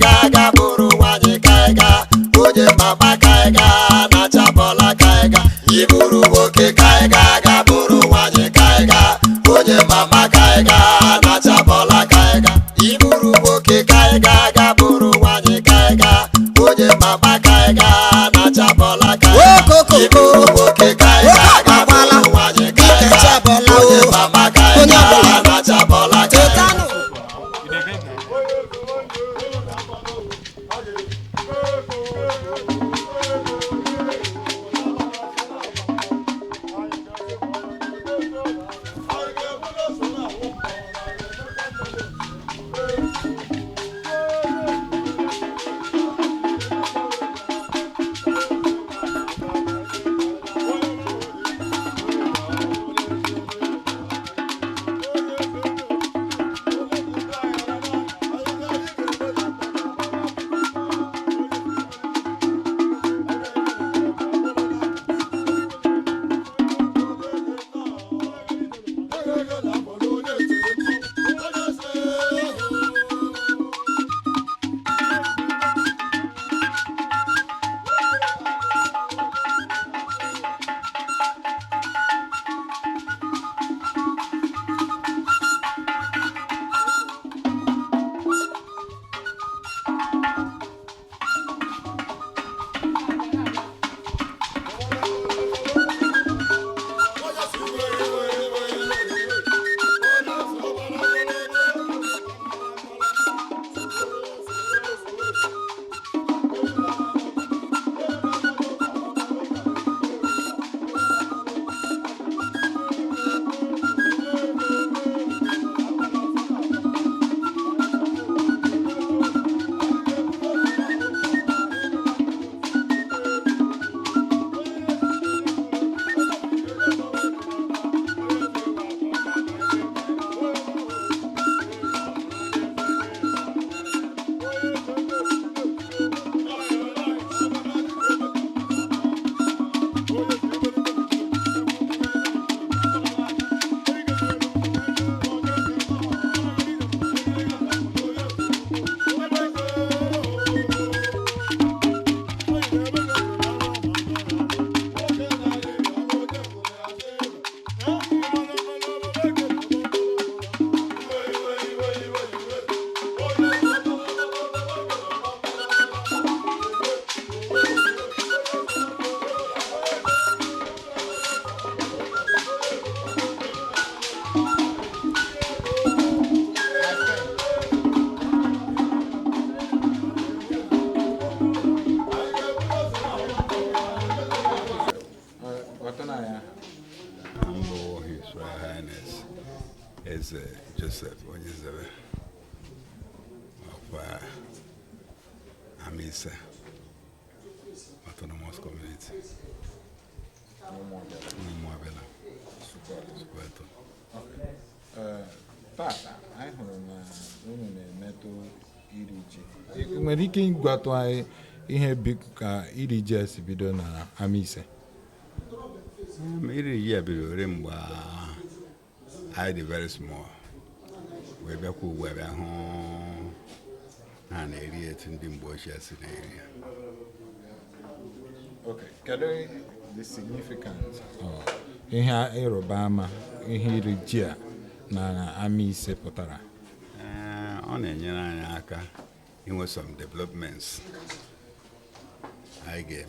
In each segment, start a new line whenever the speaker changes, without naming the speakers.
kaiga buru wanye kaiga onye mama kaiga na chabola kaiga iburu woke kaiga buru wanye kaiga onye mama kaiga na chabola kaiga iburu woke kaiga buru wanye kaiga onye mama kaiga na chabola kaiga iburu woke kaiga buru wanye kaiga onye mama kaiga na chabola kaiga.
Is Joseph Onyezebe of Amisa Autonomous Community. Umuobiala.
Tata, I heard metal iriji. Nwere ike ịgwatụ anyị ihe ka iriji si bido na Amisa.
Iriji ya bidoro mgbe I did very small. We back who were at home and area to the bushes in the area.
Okay, can I the significance of Obama in here na Amisa Potara?
On a Yanaka, it was some developments. I gave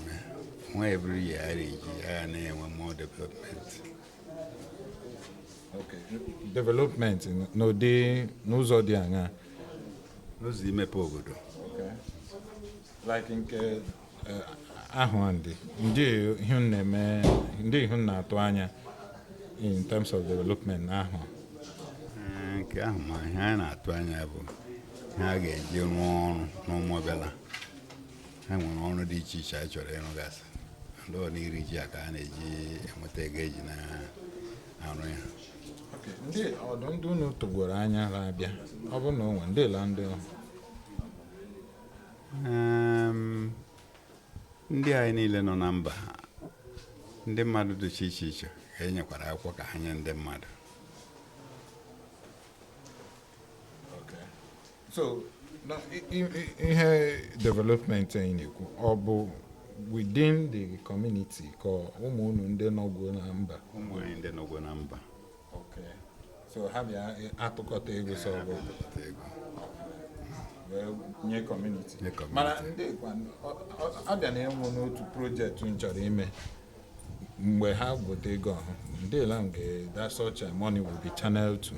me every year I name one more development.
Okay. Development no de n'ụzọ dị anya.
N'ụzọ imepe obodo.
Okay. Like nke ahụ ndị ihe na-eme ndị ihe na-atụ anya in terms of development ahụ.
Nke ahụ ma ihe a na-atụ anya bụ ha ga-eji rụọ ọrụ n'Umuobiala. Ha nwere ọrụ dị iche iche a chọrọ ịrụgasị. Ndị ọ na-iri ji aka a na-eji enweta ego eji na arụ ya.
Ndị ọdụ ndị unu tụgoro anya abịa ọ bụ na onwe ndị la ndị
ndị anyị niile nọ na mba ndị mmadụ dị iche iche ka e nyekwara akwụkwọ ka ha nye ndị mmadụ.
Okay. So Now, ihe development in or within the community called ụmụnụ ndị nọgwo na mba.
Ụmụnne ndị nọgwo na mba.
Okay. So ha bịa atụkọta ego so ọbụ. Nye community. Mana ndị kwa abịa na-enwe n'otu project nchọrọ ime mgbe ha gote ego ahụ ndị la nke that such money will be channeled to.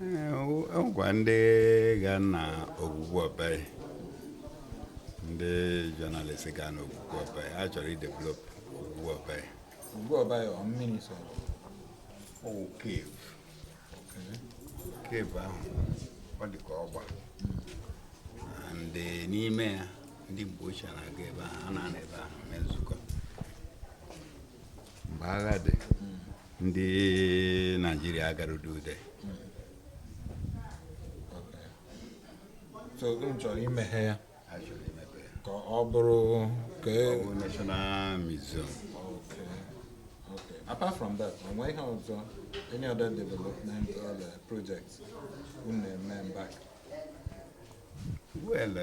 Ngwa ndị ga na ogwugwu ọbịa ndị journalist ga na ogwugwu ọbịa a chọrọ idevelop ogwugwu ọbịa.
Ogwugwu ọbịa ọ mmiri so.
Oh, cave. Cave ahụ ọ dị ka ọgba. Ndị n'ime ya ndị Igbo ochie na-aga ebe ahụ a na-anọ ebe ahụ mee nzukọ. Mgbe agha dị ndị Naịjirịa agarudu ude.
So chọrọ imeghe ya
Achọrọ imepe ya
ka ọ bụrụ ka
National Museum.
Okay. Apart from that, and also any other developmental projects in the back?
Well,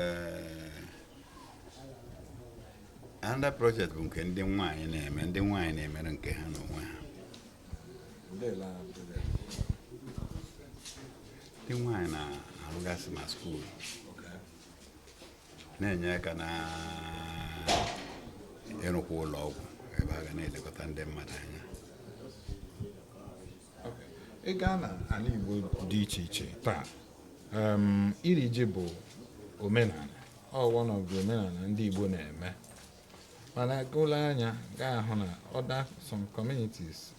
another project bụ nke ndị nwaanyị na-emere nke ha n'onwe ha. Ndị nwaanyị na-arụgasị na skuul na-enye aka na ịrụkwa ụlọ ọgwụ ebe a ga na-elekọta ndị mmadụ anya.
Ị gaa na ala Igbo dị iche iche taa, iri ji bụ omenala, one of the omenala ndị Igbo na-eme, mana gụlụ anya gaa ahụ na some communities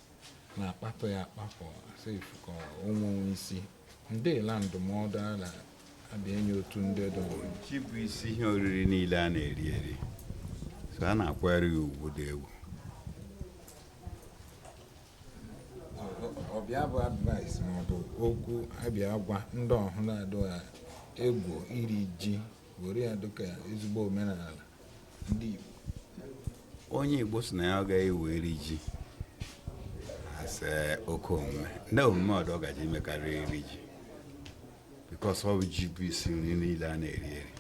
na-akpapụ ya akpapụ asịfu ka ụmụ isi ndị la ndụmọdụ ala abịa enye otu ndị edobo.
Ji bụ isi ihe oriri niile a na-eri eri, so a na-akwanyere ya ugwu dị egwu.
Ọbịa bụ advice ma ọ bụ okwu abịa gwa ndị ọhụrụ adụ ya egwu iri ji were ya dịka ezigbo omenala ndị Igbo.
Onye Igbo sị na ya ọ ga-ewe eri ji ase oke omume. Ndị omume ọdọ ọ gaji imekarị eri ji because ọ bụ ji bụ isi nri niile a na-eri eri.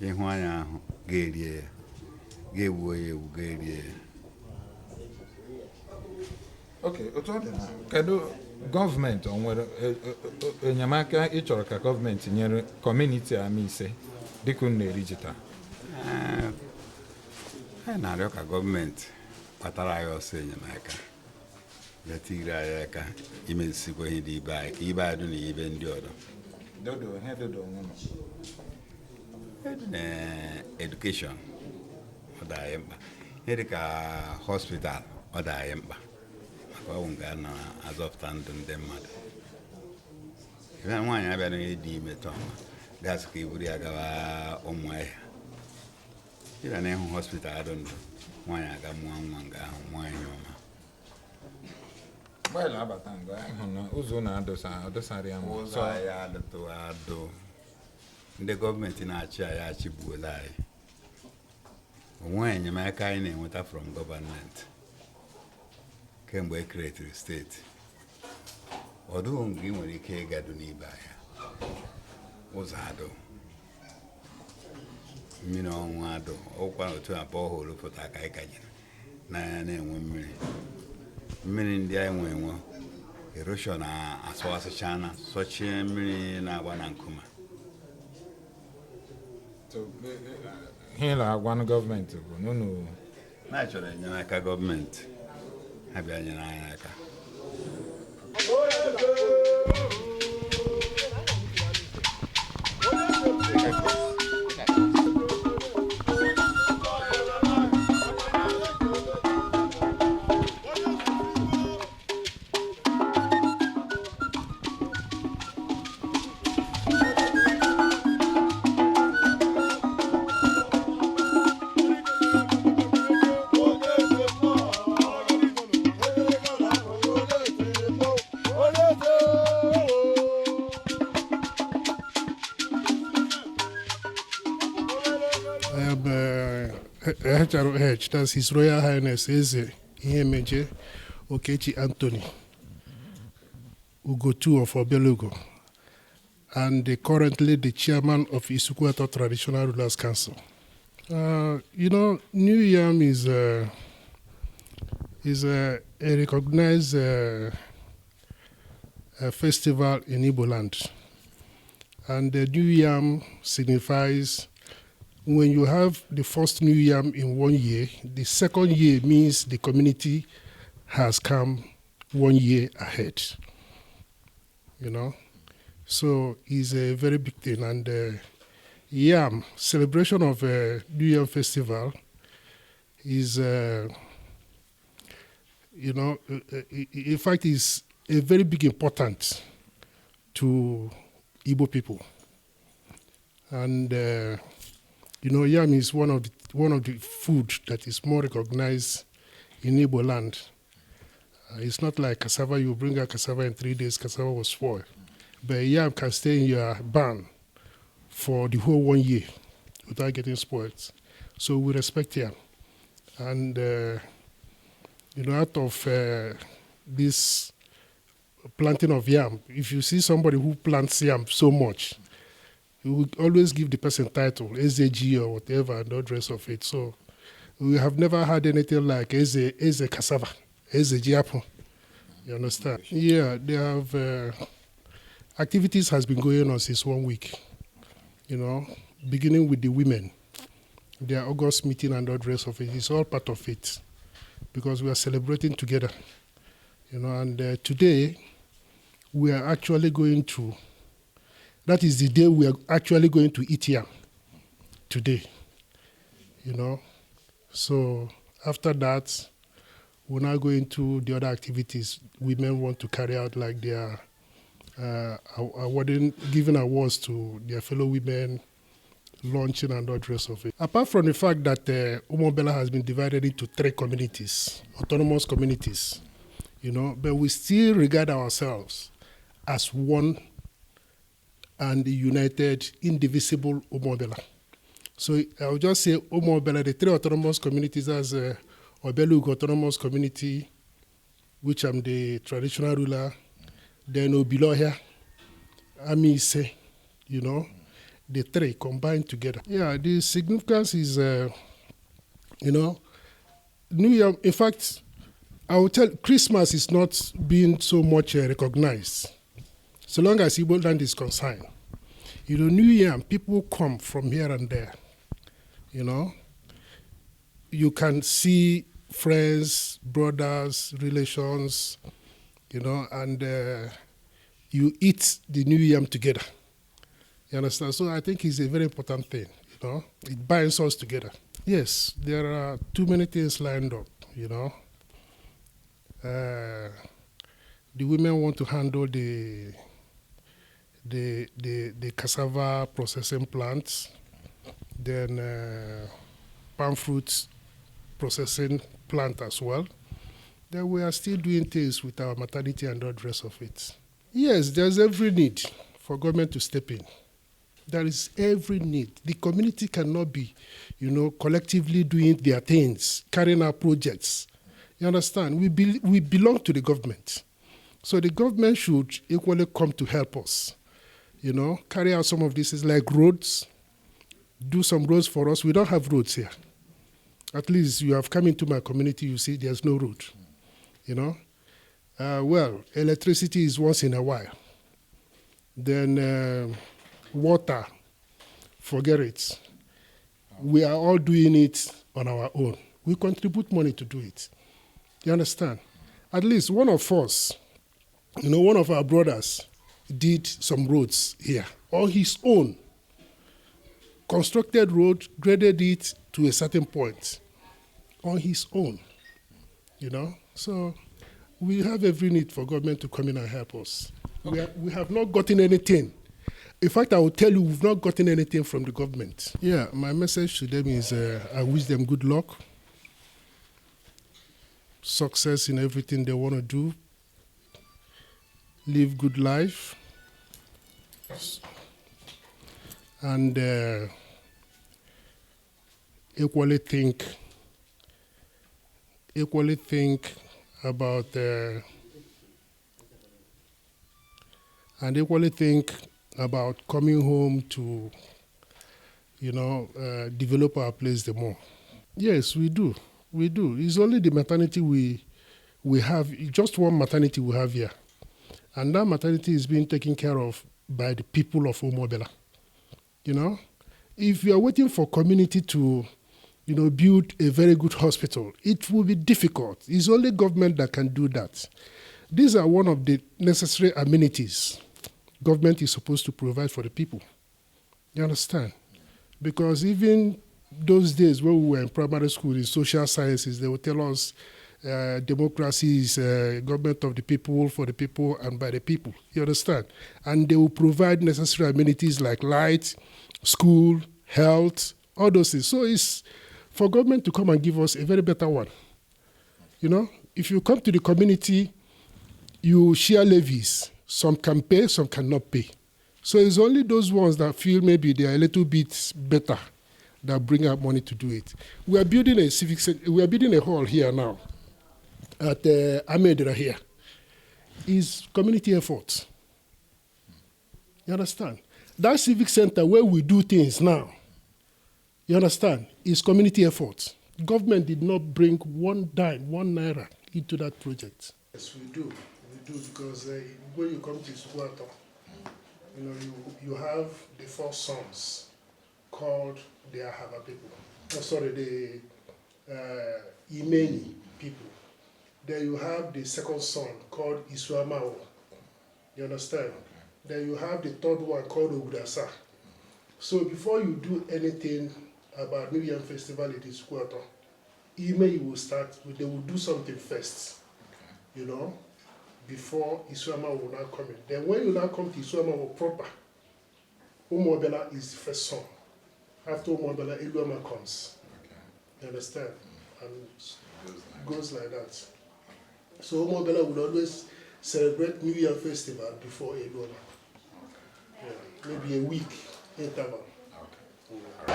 Ịhụ anya ahụ ga-erie ya, ga-ewuo ya ewu, ga-erie ya.
Okay, otu ọ dị na kedu gọọmenti o nwere enyemaka ị chọrọ ka gọọmenti nyere kọmuniti ama ise dịka unu na-eri ji taa?
Anyị na-arịọ ka gọọmenti kpatara anyị ọsọ enyemaka, letiri anyị aka imezisikwa ihe dị ibe anyị ka ibe anyị dị na ibe ndị ọzọ. Education ọ dị anyị mkpa, ihe dị ka hospital ọ dị anyị mkpa maka ọgwụ nke a na-azọpụta ndụ ndị mmadụ. Ebe nwaanyị abịa n'onye dị ime tọma gasị ka iburu ya gawa Umuahia, ịbịa na ịhụ hospital adụ ndụ nwaanyị aga mụọ nwa nga ahụ nwaanyị ọma.
Mgbe abata nga ahụ na ụzọ na-adọsarị ya
ụzọ anyị adụtụ adụ. Ndị gọọmenti na-achị anyị achịgbuola anyị. Onwe enyemaka anyị na-enweta from gọọmenti kemgbe e kreatiri steeti. Ọdụ nga ị nwere ike ịgadu n'ibe ahịa ụzọ adụ, mmiri ọnwụ adụ, ọkwa otu abụọ hụrụ pụta ka anyị kajiri n'anya na-enwe mmiri ndị anyị nwe eroshọn asọwasịchana sọchie mmiri na-agba na nkume.
Ihe na-agwa gọọmenti bụ n'unu
na-achọrọ enyemaka gọọmenti ha bịa nyere anyị aka.
That's His Royal Highness Eze Ihemeje Okechi Anthony Ugotu of Obelugo. and currently the chairman of Isukwata Traditional Rulers Council. New Yam is a recognized festival in Igbo land. And the New Yam signifies when you have the first New Yam in 1 year, the second year means the community has come 1 year ahead. So it's a very big thing. And Yam, celebration of New Yam Festival is, in fact, is a very big importance to Igbo people. And, yam is one of the food that is more recognized in Igbo land. It's not like cassava, you bring a cassava in 3 days, cassava will spoil. But yam can stay in your barn for the whole 1 year without getting spoiled. So we respect yam. And, out of this planting of yam, if you see somebody who plants yam so much, you will always give the person title, SAG or whatever, and all the rest of it. So we have never had anything like Eze cassava, SAG apple. You understand? Yeah, they have activities has been going on since 1 week. Beginning with the women, their August meeting and all the rest of it. It's all part of it because we are celebrating together. And today we are actually going to. That is the day we are actually going to eat yam today, So after that, we're now going to the other activities women want to carry out, like their giving awards to their fellow women, launching and all the rest of it. Apart from the fact that Umuobiala has been divided into 3 communities, autonomous communities, but we still regard ourselves as one and the united, indivisible Umuobiala. So I would just say Umuobiala, the 3 autonomous communities as Obelugu Autonomous Community, which I'm the traditional ruler, then Obilohia, Amise, the 3 combined together. Yeah, the significance is, New Year, in fact, I will tell Christmas is not being so much recognized. So long as Igbo land is concerned, New Year, people come from here and there, You can see friends, brothers, relations, and you eat the New Yam together. You understand? So I think it's a very important thing, It binds us together. Yes, there are too many things lined up, The women want to handle the cassava processing plants, then palm fruits processing plant as well. Then we are still doing things with our maternity and all the rest of it. Yes, there's every need for government to step in. There is every need. The community cannot be, collectively doing their things, carrying out projects. You understand? We belong to the government. So the government should equally come to help us. Carry out some of these things like roads, do some roads for us. We don't have roads here. At least you have come into my community, you see there's no road, electricity is once in a while. Then water, forget it. We are all doing it on our own. We contribute money to do it. You understand? At least one of us, one of our brothers did some roads here on his own. Constructed road, graded it to a certain point on his own, So we have every need for government to come in and help us. Okay. We have not gotten anything. In fact, I will tell you, we've not gotten anything from the government. Yeah, my message to them is I wish them good luck, success in everything they want to do, live good life, and equally think about coming home to, develop our place the more. Yes, we do. We do. It's only the maternity we have, just one maternity we have here. And that maternity is being taken care of by the people of Umuobiala. If you are waiting for community to, build a very good hospital, it will be difficult. It's only government that can do that. These are one of the necessary amenities government is supposed to provide for the people. You understand? Because even those days when we were in primary school in social sciences, they would tell us democracy is government of the people, for the people, and by the people. You understand? And they will provide necessary amenities like light, school, health, all those things. So it's for government to come and give us a very better one. If you come to the community, you share levies. Some can pay, some cannot pay. So it's only those ones that feel maybe they are a little bit better that bring out money to do it. We are building a civic center. We are building a hall here now at Amedra here. It's community effort. You understand? That civic center where we do things now, you understand, is community effort. Government did not bring one dime, 1 naira into that project. Yes, we do. We do because when you come to Suguato, you have the 4 sons called the Ahaba people. The Imeni people. Then you have the 2nd son called Isuamao. You understand? Then you have the 3rd one called Ogudasa. So before you do anything about New Yam Festival in this quarter, Imeni will start, they will do something first, before Isuama will now come in. Then when you now come to Isuama proper, Umuobiala is the first son. After Umuobiala, Eluama comes. Okay. You understand? And it goes like that. So Umuobiala would always celebrate New Year Festival before Eluama. Okay. Yeah, maybe a week interval.
You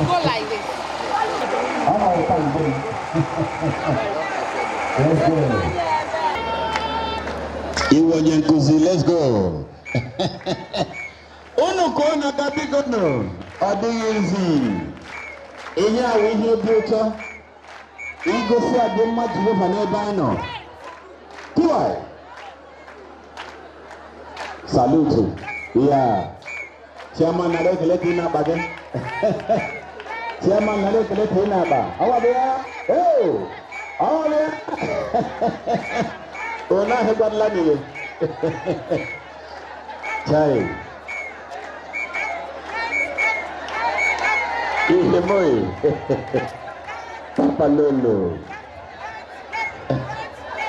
go like this.
Let's go. Unu kona kabikono. Adiyezi. Ihe awo ihe buto. Igosi adema Jehova n'ebe no. Kuwai. Salute. Yeah. Chairman Nalekele Tina Bagan. Chairman Nalekele Tina Ba. How are they? Oh! How are they? Oh, now he got lucky. Chai. Ile boy. Papa Lolo.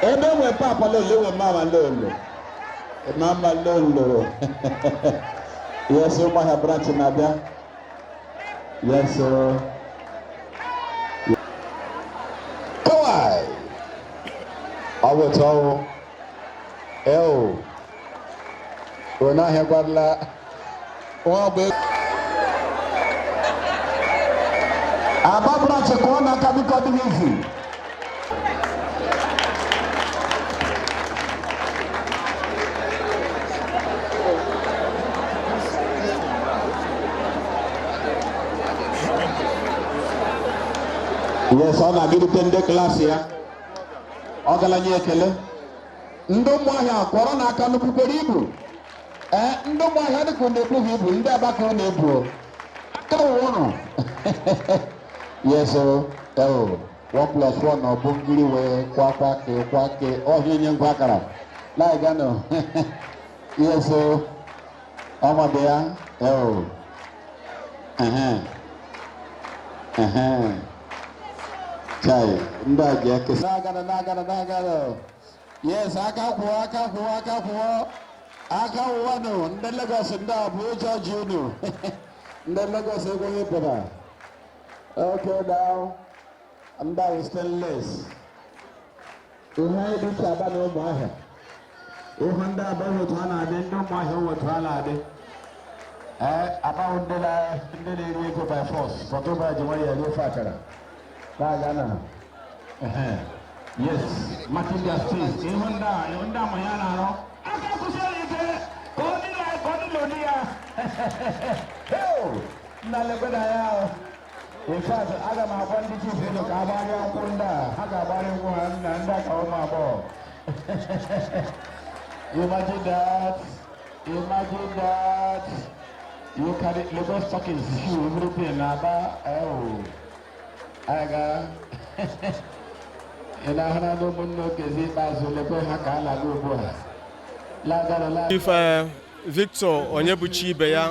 Ebe we Papa Lolo we Mama Lolo. Mama Lolo. Yes, sir, my branch in Abia. Yes, sir. Kawai. I will tell you. When I have got la. Aba branch corner Kabiko Division. Yes, on a good tender class here. Ogalanya Kele. Ndomwa Corona Kanuku Peribu. Ndomwa had a Kundebu, in the back on April. Yes, sir. Oh, 1+1 or Bungili way, Quack, or Union Quackara. Like I know. Yes, sir. Amadea. Oh. Chai, Ndaja, Nagana. Yes, Akapu. Akawano, the Lagos and Dabu, Junior. The Lagos is okay, now, I'm down stainless. To hide the Sabano Maha. Uhanda Bavutana, then no Maha Watana.
About the go by force. For to buy the way you factor. Yes, Martin Justice. Even da Mayana, no? I can't say it. Oh, Nalabaya. In fact, I am a one to choose the Kabaya Kunda, Hakabari one, and that on my ball. Imagine that. Imagine that. You carry Lagos stockings, shoe, European Naba. Oh, I got.
If Victor Onyebuchi Beya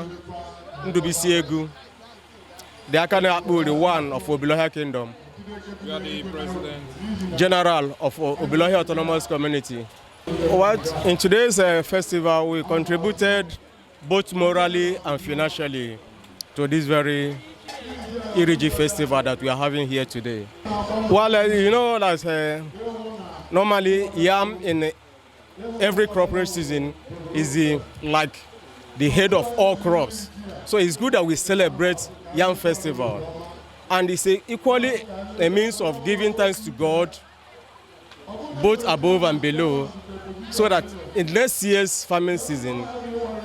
Ndubisi Egu, the Akane the one of Obiloha Kingdom.
You are the President
General of Obiloha Autonomous Community. What in today's festival we contributed both morally and financially to this very Iriji festival that we are having here today. Well, you know, that normally yam in every cropping season is like the head of all crops. So it's good that we celebrate Yam Festival. And it's equally a means of giving thanks to God, both above and below, so that in next year's farming season,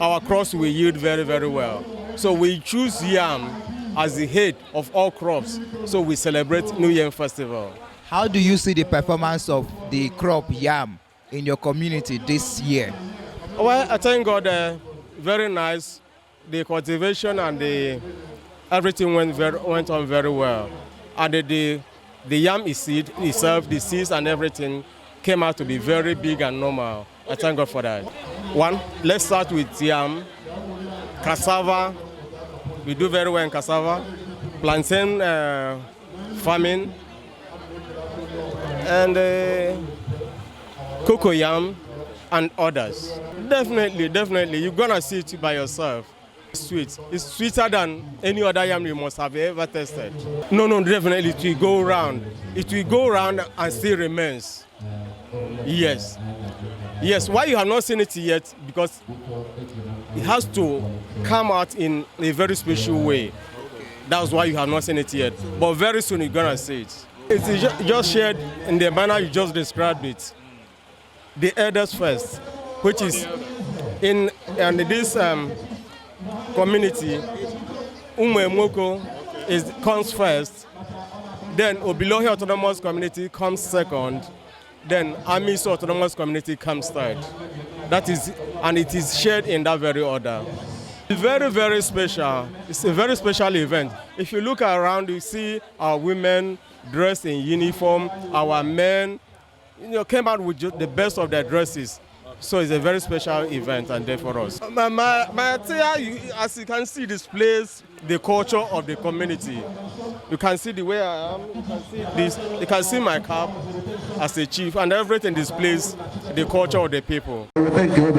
our crops will yield very, very well. So we choose yam as the head of all crops, so we celebrate New Yam Festival.
How do you see the performance of the crop yam in your community this year?
Well, I thank God, very nice. The cultivation and everything went on very well. And the yam itself, the seeds and everything came out to be very big and normal. I thank God for that. One, let's start with yam, cassava. We do very well in cassava, plantain farming, and cocoa yam and others. Definitely, you're gonna see it by yourself. It's sweet. It's sweeter than any other yam you must have ever tasted. No, definitely it will go round. It will go round and still remains. Yes. Why you have not seen it yet? Because it has to come out in a very special way. That's why you have not seen it yet. But very soon you're gonna see it. It's just shared in the manner you just described it. The elders first, which is in this community, Umuobiala comes first, then Obiloha Autonomous Community comes second, then Amiso Autonomous Community comes third. That is, and it is shared in that very order. It's very, very special. It's a very special event. If you look around, you see our women dressed in uniform, our men, came out with the best of their dresses. So it's a very special event and day for us. My attire, as you can see, displays the culture of the community. You can see the way I am, you can see this, you can see my cap as a chief, and everything displays the culture of the people.
Thank you,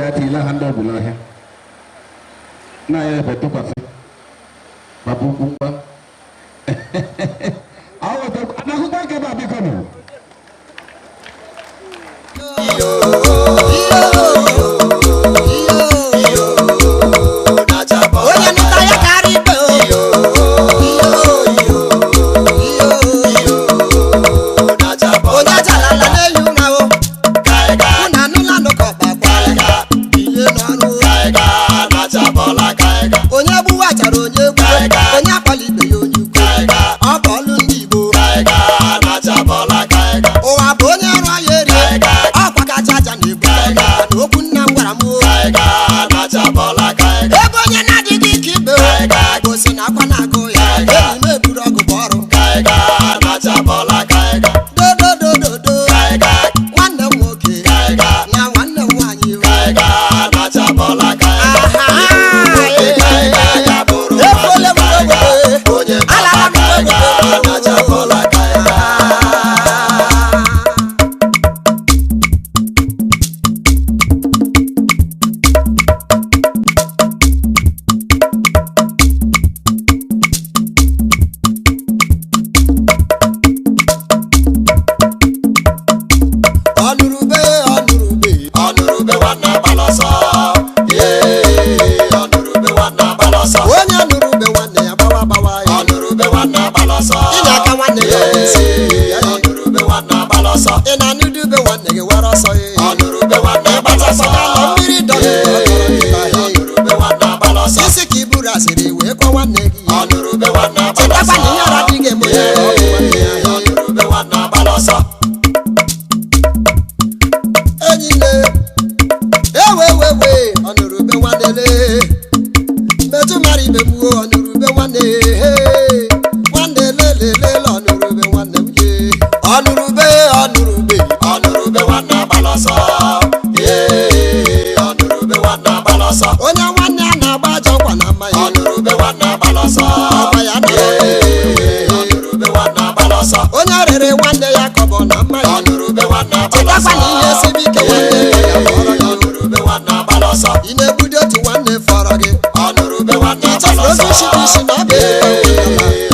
rere nwanne ya kọbọ na mma ya ọnụrụbe nwanne abalọsọ chetakwa na ihe esibi ike nwanne ya fọrọ gị ọnụrụbe nwanne abalọsọ ị na-ebudo otu nwanne fọrọ gị ọnụrụbe nwanne abalọsọ isi na ọbịa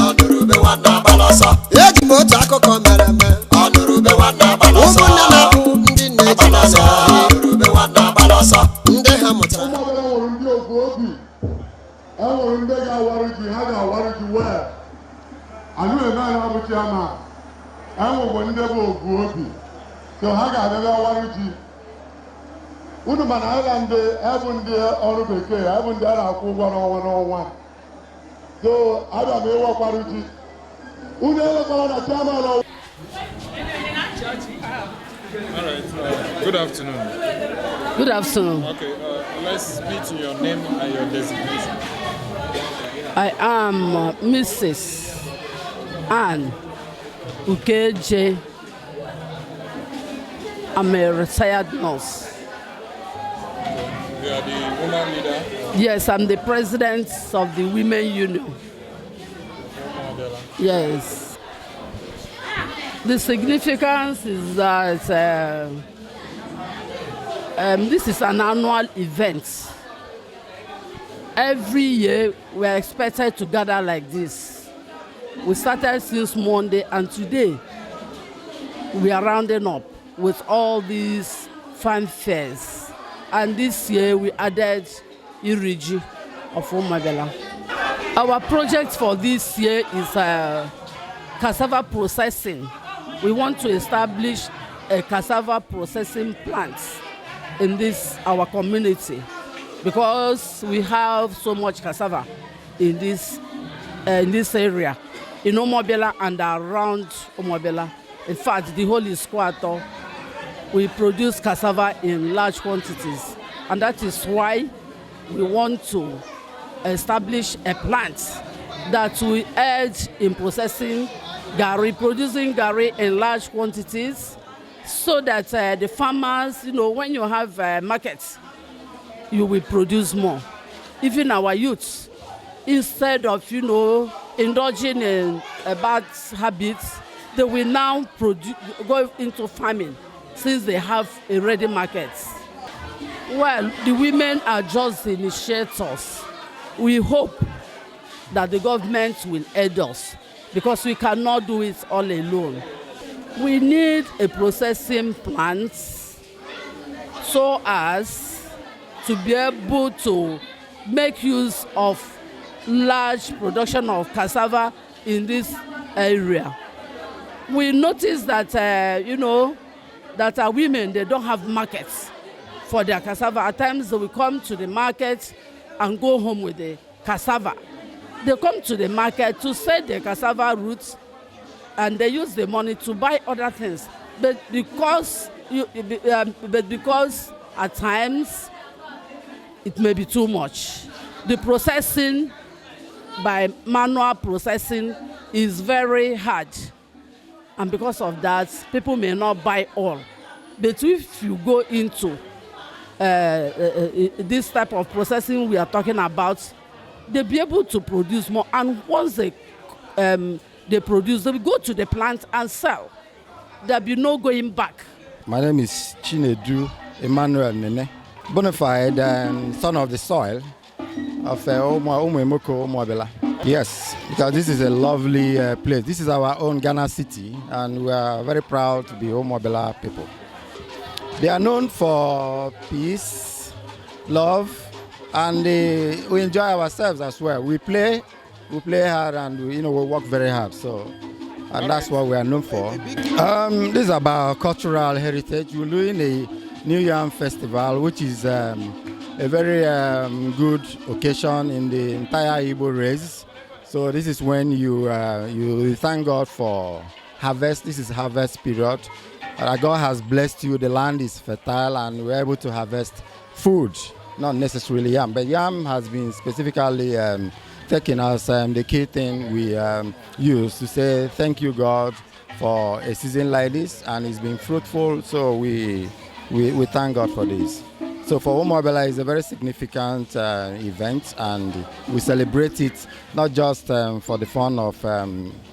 ọnụrụbe nwanne abalọsọ eji m otu akụkọ mere eme ọnụrụbe nwanne abalọsọ ụmụnne na-abụ ndị nne abalọsọ ọnụrụbe nwanne abalọsọ ndị ha mụtara
nwere ndị ofu obi enwere ndị ga-awarụ ji ha ga-awarụ ji wee anyị eme anyị abụchi ama enwegbo ndị bụ ofu obi so ha ga-abịa awarụ ji unu mana anyị na ndị ebụ ndị ọrụ bekee ebụ ndị a na-akwụ ụgwọ n'ọnwa n'ọnwa so abịa m ịwakwarụ ji unu elekwara na chairman ọnwa.
All right. Good afternoon.
Good afternoon.
Okay, let's speak to your name and your designation.
I am Mrs. Anne Ukeje. I'm a retired nurse.
You are the woman leader.
Yes, I'm the president of the Women Union. Yes. The significance is that this is an annual event. Every year we are expected to gather like this. We started since Monday and today we are rounding up with all these fanfares. And this year we added Iriji of Umuobiala. Our project for this year is cassava processing. We want to establish a cassava processing plant in this our community because we have so much cassava in this area in Umuobiala and around Umuobiala. In fact, the whole Isquato, we produce cassava in large quantities, and that is why we want to establish a plant that will aid in processing Gari, producing Gari in large quantities, so that the farmers, when you have markets, you will produce more. Even our youths, instead of, indulging in bad habits, they will now go into farming since they have a ready market. Well, the women are just the initiators. We hope that the government will aid us, because we cannot do it all alone. We need a processing plant so as to be able to make use of large production of cassava in this area. We notice that, that our women, they don't have markets for their cassava. At times they will come to the market and go home with the cassava. They come to the market to sell their cassava roots and they use the money to buy other things. But because at times it may be too much. The processing by manual processing is very hard. And because of that, people may not buy all. But if you go into this type of processing we are talking about, they'll be able to produce more. And once they produce, they will go to the plant and sell. There'll be no going back.
My name is Chinedu Emmanuel Nene, bona fide son of the soil of Umuobiala. Yes, because this is a lovely place. This is our own Ghana city, and we are very proud to be Umuobiala people. They are known for peace, love, and we enjoy ourselves as well. We play hard, and we work very hard. So, and that's what we are known for. This is about cultural heritage. We're doing a New Yam Festival, which is a very good occasion in the entire Igbo race. So this is when you thank God for harvest. This is harvest period. God has blessed you. The land is fertile, and we're able to harvest food. Not necessarily yam, but yam has been specifically taken as the key thing we use to say thank you, God, for a season like this, and it's been fruitful. So we thank God for this. So for Umuobiala, it's a very significant event, and we celebrate it not just for the fun of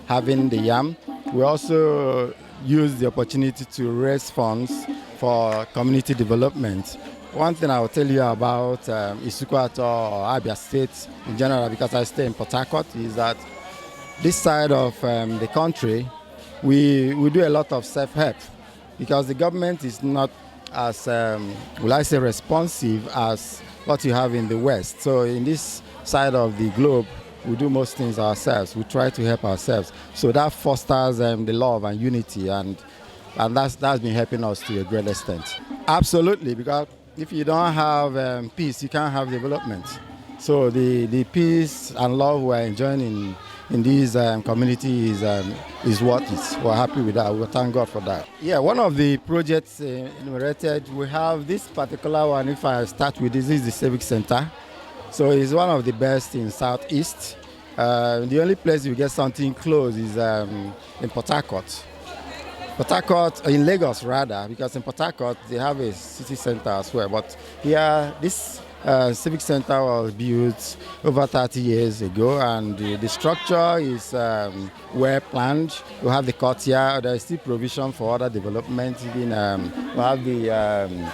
having the yam, we also use the opportunity to raise funds for community development. One thing I will tell you about Isukwato or Abia State in general, because I stay in Port Harcourt, is that this side of the country, we do a lot of self-help because the government is not as, will I say, responsive as what you have in the West. So in this side of the globe, we do most things ourselves. We try to help ourselves. So that fosters the love and unity, and that's been helping us to a great extent. Absolutely, because if you don't have peace, you can't have development. So the peace and love we're enjoying in these communities is what is. We're happy with that. We thank God for that. Yeah, one of the projects enumerated, we have this particular one. If I start with this is the Civic Center. So it's one of the best in Southeast. The only place you get something close is in Port Harcourt. Port Harcourt, in Lagos rather, because in Port Harcourt they have a city center as well. But here, this Civic Center was built over 30 years ago, and the structure is well planned. We have the courtyard. There is still provision for other development. Even we have the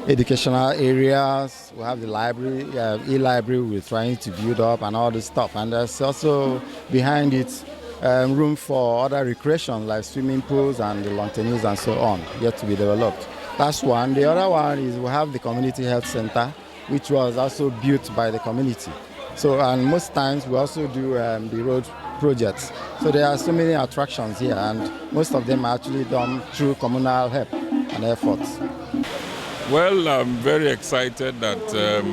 educational areas. We have the library, e-library we're trying to build up, and all this stuff. And there's also behind it room for other recreation like swimming pools and the lawn tennis and so on, yet to be developed. That's one. The other one is we have the community health center, which was also built by the community. So, and most times we also do the road projects. So there are so many attractions here, and most of them are actually done through communal help and efforts.
Well, I'm very excited that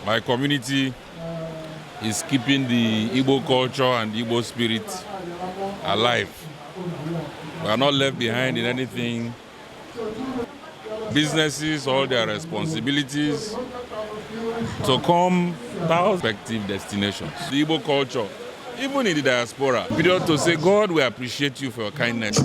my community is keeping the Igbo culture and Igbo spirit alive. We are not left behind in anything. Businesses, all their responsibilities to come to respective destinations. The Igbo culture, even in the diaspora, period to say, God, we appreciate you for your kindness.